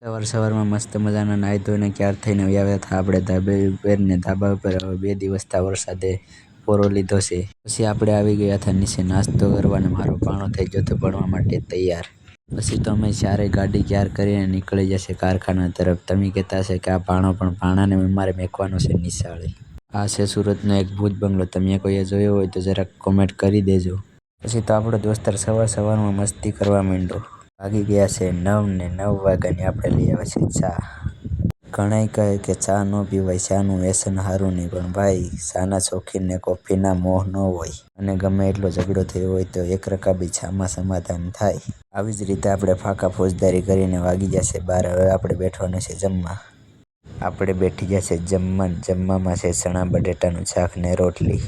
સવારમાં મસ્ત મજાના નાહી ધોઈને ક્યાર થઈને આવ્યા હતા આપણે ધાબે ઉપર ને ધાબા ઉપર હવે 2 દિવસથી વરસાદે પોરો લીધો છે. પછી આપણે આવી ગયા હતા નીચે નાસ્તો કરવા અને મારો ભાણો થઈ ગયો હતો ભણવા માટે તૈયાર. પછી તો અમે ચારે ગાડી ક્યાર કરીને નીકળી જશે કારખાના તરફ. તમે કહેતા હશે કે આ ભાણો પણ ભાણાને મારે મેકવાનો છે નિશાળે. આ છે સુરતનો એક ભૂત બંગલો. તમે કોઈએ જોયો હોય તો જરાક કોમેન્ટ કરી દેજો. પછી તો આપણો દોસ્તાર સવારમાં મસ્તી કરવા માંડ્યો. વાગી ગયા છે 9 ને 9 વાગ્યાની આપણે લઈ આવ્યા છે ચા. ઘણાય કહે કે ચા ન પીવાય, ચાનું વ્યસન સારું નહીં, પણ ભાઈ ચાના શોખીનને કોફીના મોહ ન હોય. અને ગમે એટલો ઝઘડો થયો હોય તો એક રકાબી ચામાં સમાધાન થાય. આવી જ રીતે આપણે ફાંકા ફોજદારી કરીને વાગી જશે 12. હવે આપણે બેઠવાનું છે જમવા. આપણે બેઠી જશે જમવામાં છે ચણા બટેટાનું શાક ને રોટલી.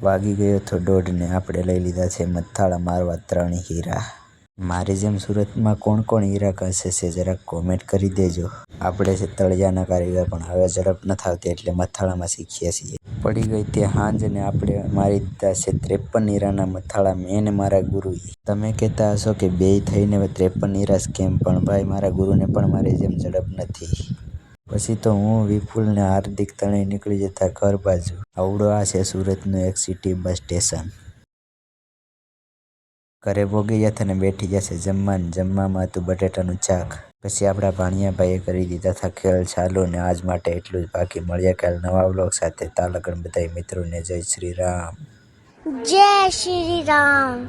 વાગી ગયો તો 1:30 ને આપણે લઈ લીધા છે મથાળા મારવા 3 હીરા. મારી જેમ સુરતમાં કોણ હીરા ઘસે છે જરાક કોમેન્ટ કરી દેજો. આપણે છે તળિયાના કારીગર, પણ હવે ઝડપ નથી આવતી એટલે મથાળામાં શીખીએ છીએ. પડી ગઈ તે હાંજ ને આપણે મારી દીધા છે 53 હીરાના મથાળા મેં ને મારા ગુરુએ. તમે કહેતા હશો કે બેય થઈને 53 હીરા કેમ, પણ ભાઈ મારા ગુરુને પણ મારી જેમ ઝડપ નથી. પછી તો હું, વિપુલ ને હાર્દિક ત્રણેય નીકળી જતા ઘર બાજુ. આવડો આ છે સુરતનું એક સિટી બસ સ્ટેશન. ઘરે ભોગી જતા ને બેઠી જશે જમવામાં હતું બટેટાનું શાક. પછી આપણા ભાણિયાભાઈએ કરી દીધા હતા ખેલ ચાલુ. ને આજ માટે એટલું જ. બાકી મળ્યા કાલ નવા વ્લોગ સાથે. તા લગન બધાય મિત્રોને જય શ્રી રામ. જય શ્રી રામ.